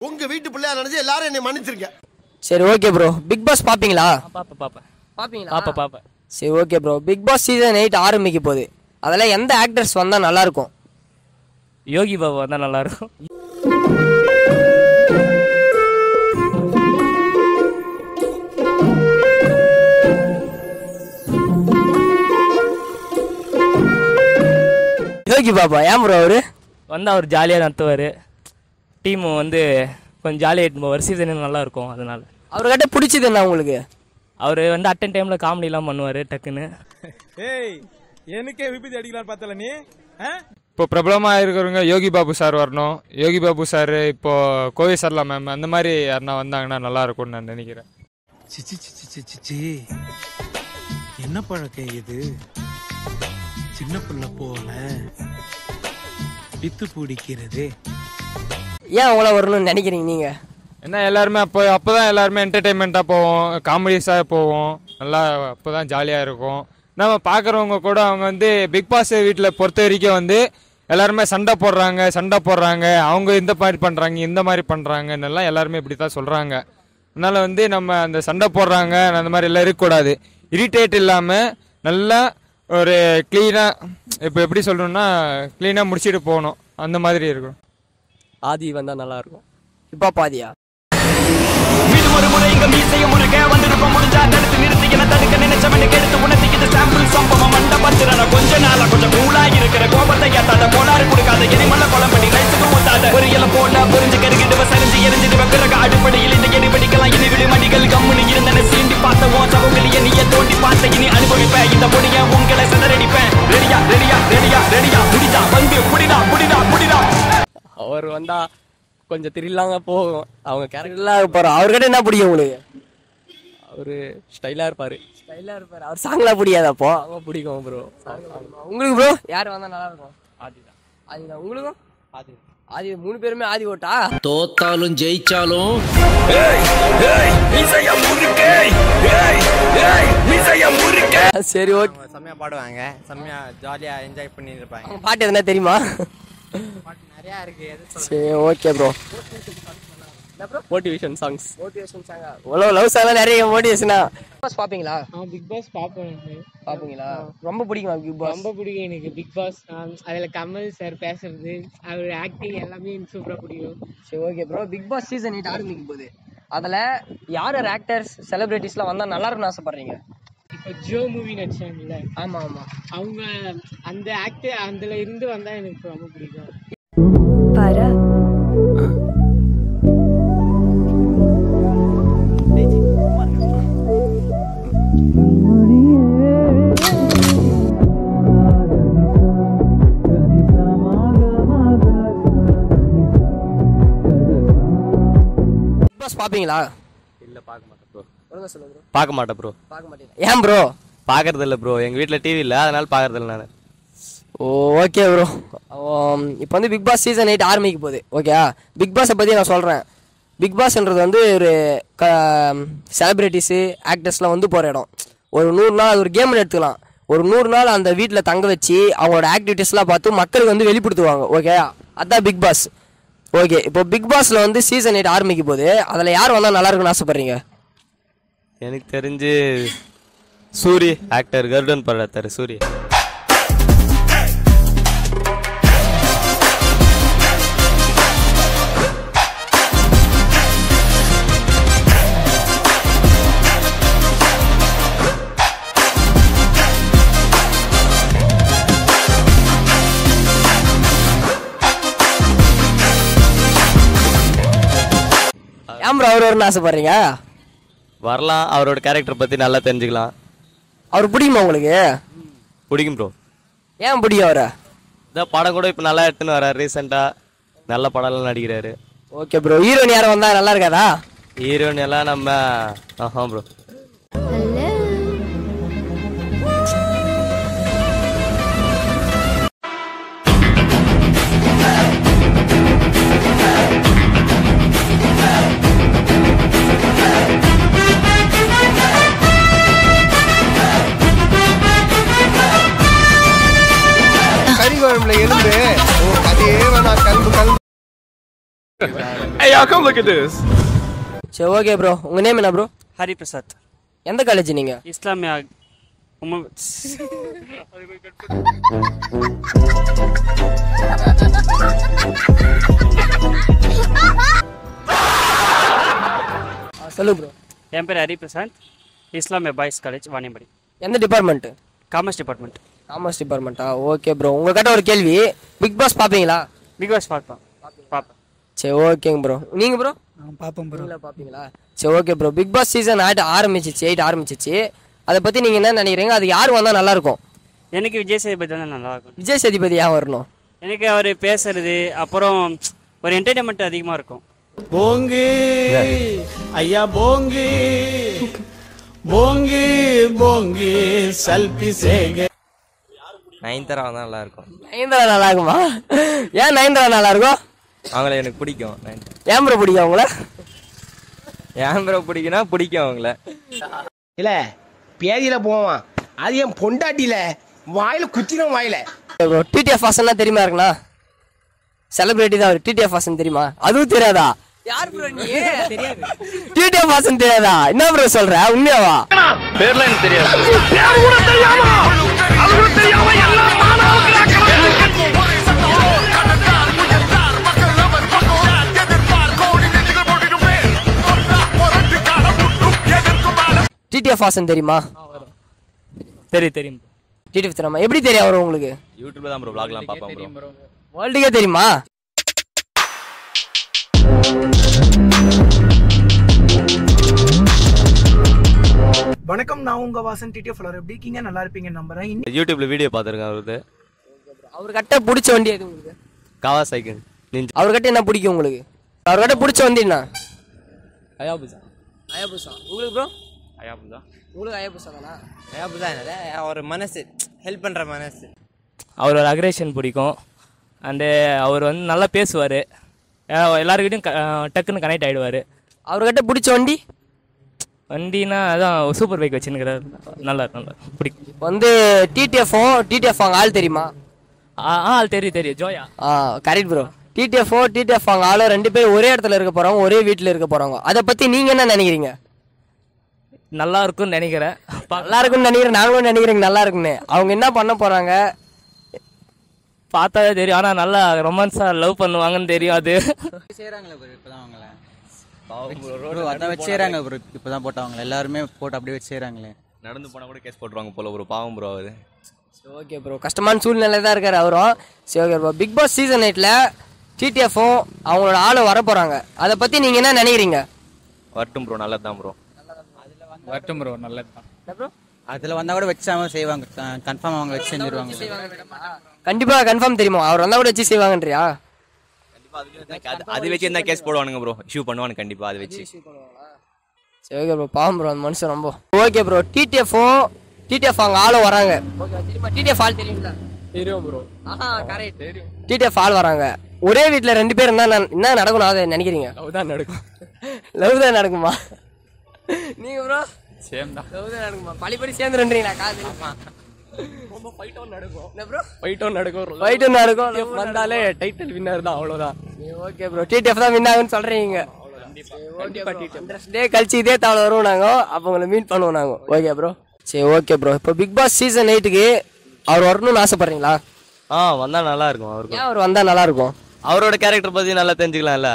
உங்க வீட்டு பிள்ளையா நினைச்சு எல்லாரும் என்னை மன்னிச்சிருங்க. சரி ஓகே ப்ரோ. பிக் பாஸ் பாப்பீங்களா? பாப்பேன். சரி okay bro. Bigg Boss season 8 ஆரம்பிக்க போகுது. அதில் எந்த ஆக்டர்ஸ் வந்தா நல்லா இருக்கும்? யோகி பாபு வந்தா நல்லா இருக்கும். யோகி பாபா ஏன் ப்ரோ? அவரு வந்து அவர் ஜாலியாக நடத்துவார், டீம் வந்து கொஞ்சம் ஜாலியாக எடுத்து போவார், சீசன் நல்லா இருக்கும். அதனால அவர்கிட்ட பிடிச்சது என்ன உங்களுக்கு? அவர் வந்து அட்டன் டைமில் காமெடிலாம் பண்ணுவார் டக்குன்னு. ஏய் எனக்கே விபத்து அடிக்கலாம் பார்த்தல நீ. இப்போ பிரபலமாக இருக்கிறவங்க யோகி பாபு சார் வரணும். யோகி பாபு சார், இப்போ கோவை சரளா மேம், அந்த மாதிரி யாருன்னா வந்தாங்கன்னா நல்லா இருக்கும்னு நான் நினைக்கிறேன். சிச்சி என்ன பழக்கம் இது? சின்ன பிள்ளை போல பித்து பிடிக்கிறது. ஏன் அவங்கள வரணும்னு நினைக்கிறீங்க நீங்க? ஏன்னா எல்லாருமே அப்போதான் எல்லாருமே என்டர்டெயின்மெண்ட்டாக போவோம், காமெடிஸாக போவோம், நல்லா அப்போதான் ஜாலியாக இருக்கும். நம்ம பார்க்குறவங்க கூட அவங்க வந்து பிக் பாஸ் வீட்டில் பொறுத்த வரைக்கும் வந்து எல்லாருமே சண்டை போடுறாங்க, அவங்க இந்த மாதிரி பண்ணுறாங்க, இந்த மாதிரி பண்ணுறாங்கன்னெல்லாம் எல்லாருமே இப்படி தான் சொல்கிறாங்க. அதனால் வந்து நம்ம அந்த சண்டை போடுறாங்க அந்த மாதிரி எல்லாம் இருக்கக்கூடாது. இரிட்டேட் இல்லாமல் நல்லா ஒரு க்ளீனாக, இப்போ எப்படி சொல்லணும்னா க்ளீனாக முடிச்சுட்டு போகணும், அந்த மாதிரி இருக்கும். ஆதி வந்தா நல்லா இருக்கும். இப்போ பாதியா மீது ஒரு முறை இங்க மீசைய முருக வந்திருப்ப முடிஞ்சா தடுத்து நிறுத்தி என தடுக்க நினைச்சவனுக்கு எடுத்து உணர்த்திக்கிட்டு சாம்பிள் சம்பவம் மண்டபத்திரன கொஞ்ச நாளா கொஞ்சம் கூலா இருக்கிற கோபத்தை கேட்டாத கோளாறு கொடுக்காத எரிமலை குழம்படி ரைஸுக்கு ஊத்தாத ஒரு இலை போட்டா புரிஞ்சு கருகிட்டு சரிஞ்சு எரிஞ்சிட்டு பிறகு அடுப்படியில் இந்த எரிபடிக்கலாம் இனி விடுமடிகள் கம்முனு இருந்தன சீண்டி பார்த்த ஓ சகோதரிய நீய தோண்டி பார்த்த இனி அனுபவிப்பேன் இந்த பொடிய உங்களை சிதறடிப்பேன். ரெடியா ரெடியா ரெடியா ரெடியா புடிதா வந்து புடிதா புடிதா புடிதா. அவர் வந்தா கொஞ்சம் திரில்லாங்க போகும். அவங்க கேரக்டர்லாம் இருப்பாரு. அவர்கிட்ட என்ன பிடிக்கும் உங்களுக்கு? அவர் ஸ்டைலாக இருப்பார். அவர் சாங்லாம் பிடிக்காது. அப்போ அவங்க பிடிக்கும் ப்ரோ. உங்களுக்கு ப்ரோ யார் வந்தா நல்லா இருக்கும்? ஆதிதான். ஆதிதான். உங்களுக்கும்? ஆதி. 3 பேருமே ஆதி ஓட்டா? தோத்தாலும் ஜெயிச்சாலும் சரி ஓகே. செம்மையா பாடுவாங்க, செம்மையா ஜாலியா என்ஜாய் பண்ணி இருப்பாங்க. அவங்க பாட்டு எதுனா தெரியுமா? நிறைய இருக்கு. சரி okay bro. Motivation songs. Love சாங்லாம் நிறைய மோட்டிவேஷனா. பிக் பாஸ் பாப்பீங்களா? பிக் பாஸ் பாப்பீங்களா? ரொம்ப பிடிக்குமா பிக் பாஸ்? ரொம்ப பிடிக்கும் எனக்கு பிக் பாஸ். அதுல கமல் சார் பேசுறது, அவர் ஆக்டிங் எல்லாமே சூப்பரா பிடிக்கும். சரி okay bro. Bigg Boss season 8 ஆரம்பிக்கும் போது அதுல யார் ஆக்டர்ஸ் செலிபிரிட்டிஸ்லாம் வந்தா நல்லா இருக்கும்னு ஆசைப்படுறீங்க? இப்போ ஜோ மூவி நடிச்சாங்கல்ல, ஆமா அவங்க அந்த ஆக்டர் அதுல இருந்து வந்தா எனக்கு ரொம்ப பிடிக்கும். பாப்பீங்களா? இல்லை பார்க்க மாட்டேன் ப்ரோ. சொல்லுங்க ப்ரோ. பார்க்க மாட்டேன் ப்ரோ. பார்க்க மாட்டீங்க? ஏன் ப்ரோ? பார்க்கறது இல்லை ப்ரோ, எங்கள் வீட்டில் டிவி இல்லை, அதனால பார்க்கறது இல்லை நான். Okay bro. இப்போ வந்து பிக் பாஸ் சீசன் 8 ஆரம்பிக்க போகுது. ஓகே, பிக் பாஸை பற்றி நான் சொல்கிறேன். பிக் பாஸ்ன்றது வந்து ஒரு செலிப்ரிட்டிஸு ஆக்டர்ஸ்லாம் வந்து போகிற இடம். ஒரு 100 நாள் ஒரு கேம்னு எடுத்துக்கலாம். ஒரு 100 நாள் அந்த வீட்டில் தங்க வச்சு அவங்களோட ஆக்டிவிட்டீஸ்லாம் பார்த்து மக்களுக்கு வந்து வெளிப்படுத்துவாங்க. ஓகே, அதுதான் பிக் பாஸ். ஓகே, இப்போ பிக் பாஸில் வந்து சீசன் 8 ஆரம்பிக்க போகுது. அதில் யார் வந்தால் நல்லா இருக்குன்னு ஆசைப்பட்றீங்க? எனக்கு தெரிஞ்சு சூரி ஆக்டர், கருடன் படத்தார் சூரி. ஏன் ப்ரோ அவர் வரணும்னு ஆசைப்படுறீங்க? வரலாம், அவரோட கேரக்டர் பற்றி நல்லா தெரிஞ்சுக்கலாம். அவர் பிடிக்குமா உங்களுக்கு? பிடிக்கும் ப்ரோ. ஏன் பிடிக்கும் அவரை? இதான் படம் கூட இப்போ நல்லா எடுத்துன்னு வர்றாரு, ரீசெண்டாக நல்ல படம்லாம் நடிக்கிறாரு. Okay bro. ஹீரோயின் யாரும் வந்தால் நல்லா இருக்காதா? ஹீரோயின் எல்லாம் நம்ம ப்ரோ. கறி குழம்புல எலும்பு, அதே வேணா கல்பு Hey, y'all, come look at this. சரி ஓகே ப்ரோ, உங்க நேம் என்ன ப்ரோ? ஹரி பிரசாத். எந்த காலேஜ் நீங்க? இஸ்லாமியா. சொல்லு ப்ரோ. என் பேர் ஹரி பிரசாத். Islamiah boys college Vaniyambadi. எந்த டிபார்ட்மெண்ட்? Commerce department. காமர்ஸ் டிபார்ட்மெண்ட்டா? ஓகே ப்ரோ, உங்ககிட்ட ஒரு கேள்வி. பிக் பாஸ் பார்ப்பீங்களா? பிக் பாஸ் பார்ப்பேன். சரி ஓகேங்க ப்ரோ. நீங்க ப்ரோ? பார்ப்போம் ப்ரோ. பார்ப்பீங்களா? சரி okay bro. Bigg Boss season 8 ஆரம்பிச்சிச்சு. அதை பற்றி நீங்கள் என்ன நினைக்கிறீங்க? அது யார் வந்தால் நல்லாயிருக்கும்? எனக்கு விஜய் சேதுபதி தான் நல்லா இருக்கும். விஜய் சேதுபதி ஏன் வரணும்? எனக்கு அவர் பேசுறது அப்புறம் ஒரு என்டர்டைன்மெண்ட் அதிகமாக இருக்கும். போங்கு ஐயா போங்கு போங்கு போங்கு செல்ஃபி சேக. நயன்தாரா தான் நல்லா இருக்கும். நயன்தாரா நல்லா இருக்குமா? ஏன் நயன்தாரா நல்லா இருக்கும்? அவங்கள எனக்கு பிடிக்கும். ஏன் ப்ரோ பிடிக்கும் அவங்கள? ஏன் ப்ரோ பிடிக்கும்னா பிடிக்கும் அவங்கள. இல்ல பேதியில போவான், அது என் பொண்டாட்டியில வாயில குத்திடும் வாயில. ப்ரோ டிடிஎஃப் வாசன் தெரியுமா இருக்குண்ணா? செலிபிரிட்டி தான் அவர். டிடிஎஃப் வாசன் தெரியுமா? அதுவும் தெரியாதா? யார் ப்ரோ நீ? தெரியாது. டிடிஎஃப் வாசன் தெரியாதா? என்ன ப்ரோ சொல்ற? உண்மையாவா? பேர்ல எனக்கு தெரியாது. யார் கூட தெரியாம அவங்க தெரியாம எல்லாம் டிடிஎஃப் வாசன் தெரியுமா? தெரியும். டிடிஎஃப் தெரியுமா? எப்படி தெரியும் அவர் உங்களுக்கு? யூடியூப்ல தான் ப்ரோ vlogலாம் பாப்பேன் ப்ரோ. வேர்ல்டுக்கே தெரியுமா? வணக்கம், நான் உங்க வாசன் டிடிஎஃப் ஃபாலோவர். எப்படி இருக்கீங்க? நல்லா இருப்பீங்க நம்புறேன். யூடியூப்ல வீடியோ பார்த்திருக்கேன் அவரது. அவர்கிட்ட பிடிச்ச வண்டி எது உங்களுக்கு? காவாசாக்கி. அவர்கிட்ட என்ன பிடிக்கும் உங்களுக்கு? அவர்கிட்ட பிடிச்ச வண்டி என்ன? அயாபுசா. உங்களுக்கு ப்ரோ? அயாபுசா. உங்களுக்கு அயாபுசா தானா? அயாபுசா இல்ல, அவர் மனசு ஹெல்ப் பண்ற மனசு. அவரோட அக்ரேஷன் பிடிக்கும். அண்டு அவர் வந்து நல்லா பேசுவார். எல்லாருக்கிட்டையும் டக்குன்னு கனெக்ட் ஆகிடுவார். அவர்கிட்ட பிடிச்ச வண்டி? வண்டினா அதான் சூப்பர் பைக் வச்சுன்னுக்கிறார். நல்லா பிடிக்கும். வந்து டிடிஎஃப் அவங்க ஆள் தெரியுமா? ஆள் தெரியும். ஜோயா. Correct bro. டிடிஎஃப் அவங்க ஆளும் 2 பேரும் ஒரே இடத்துல இருக்க போறாங்க, ஒரே வீட்டில் இருக்க போறாங்க. அதை பத்தி நீங்க என்ன நினைக்கிறீங்க? நல்லா இருக்கும்னு நினைக்கிறேன். நல்லா இருக்கும்னு நினைக்கிறேன். நாங்களும் நினைக்கிறேங்க நல்லா இருக்குன்னு. அவங்க என்ன பண்ண போறாங்க பார்த்தாலே தெரியும். ஆனால் நல்லா ரொமான்ஸா லவ் பண்ணுவாங்கன்னு தெரியும். அது செய்யறாங்களே ப்ரோ, இப்பதான் அவங்கள அதான் வச்சு செய்யறாங்க ப்ரோ. இப்பதான் போட்டவங்க எல்லாருமே போட்டு அப்படியே வச்சு செய்யறாங்களே. நடந்து போனா கூட கேஸ் போட்டுருவாங்க போல ப்ரோ. பாவம் ப்ரோ அது. ஓகே ப்ரோ, கஷ்டமான சூழ்நிலை தான் இருக்காரு அவரும். சரி okay bro. Bigg Boss season 8ல டிடிஎஃப்பும் அவங்களோட ஆளும் வர போறாங்க. அதை பத்தி நீங்க என்ன நினைக்கிறீங்க? வரட்டும் ப்ரோ, நல்லதுதான் ப்ரோ. வரட்டும் ப்ரோ, நல்லதுதான். அதுல வந்தா கூட வச்சாம செய்வாங்க. கன்ஃபார்ம் அவங்க வச்சு செஞ்சிருவாங்க. கண்டிப்பா கன்ஃபார்ம் தெரியுமா? அவர் வந்தா கூட வச்சு செய்வாங்கன்றியா? அது வச்சு என்ன கேஸ் போடுவானுங்க ப்ரோ. இஷ்யூ பண்ணுவானுங்க கண்டிப்பா அது வச்சு. சரி ஓகே ப்ரோ. பாவம் ப்ரோ அந்த மனுஷன் ரொம்ப. Okay bro. டிடிஎஃப் அவங்க ஆளும் வராங்க. டிடிஎஃப் ஆள் தெரியுங்களா? தெரியும் ப்ரோ. கரெக்ட். டிடிஎஃப் ஆள் வராங்க. ஒரே வீட்டில் 2 பேர் என்ன நடக்கணும் அதை நினைக்கிறீங்க? லவ் தான் நடக்குமா? நீங்க ப்ரோ? சேம் தான். லவ் தான் நடக்குமா? பழிப்படி சேர்ந்துருன்றீங்களா? காது ரொம்ப ஃபைட்டும் நடக்கும். என்ன ப்ரோ? ஃபைட்டும் நடக்கும். வந்தாலே டைட்டில் வின்னர் தான், அவ்வளோதான். Okay bro. டிடிஎஃப் தான் வின் ஆகுன்னு சொல்றீங்க. டே கழிச்சு இதே தாவல வருவோம் நாங்க. அப்போ உங்களை மீட் பண்ணுவோம் நாங்க. Okay bro. சரி ஓகே ப்ரோ. இப்போ பிக் பாஸ் சீசன் 8க்கு அவர் வரணும்னு ஆசைப்படுறீங்களா? வந்தா நல்லா இருக்கும். அவருக்கு ஏன் அவர் வந்தா நல்லா இருக்கும்? அவரோட கேரக்டர் பத்தி நல்லா தெரிஞ்சுக்கலாம்ல.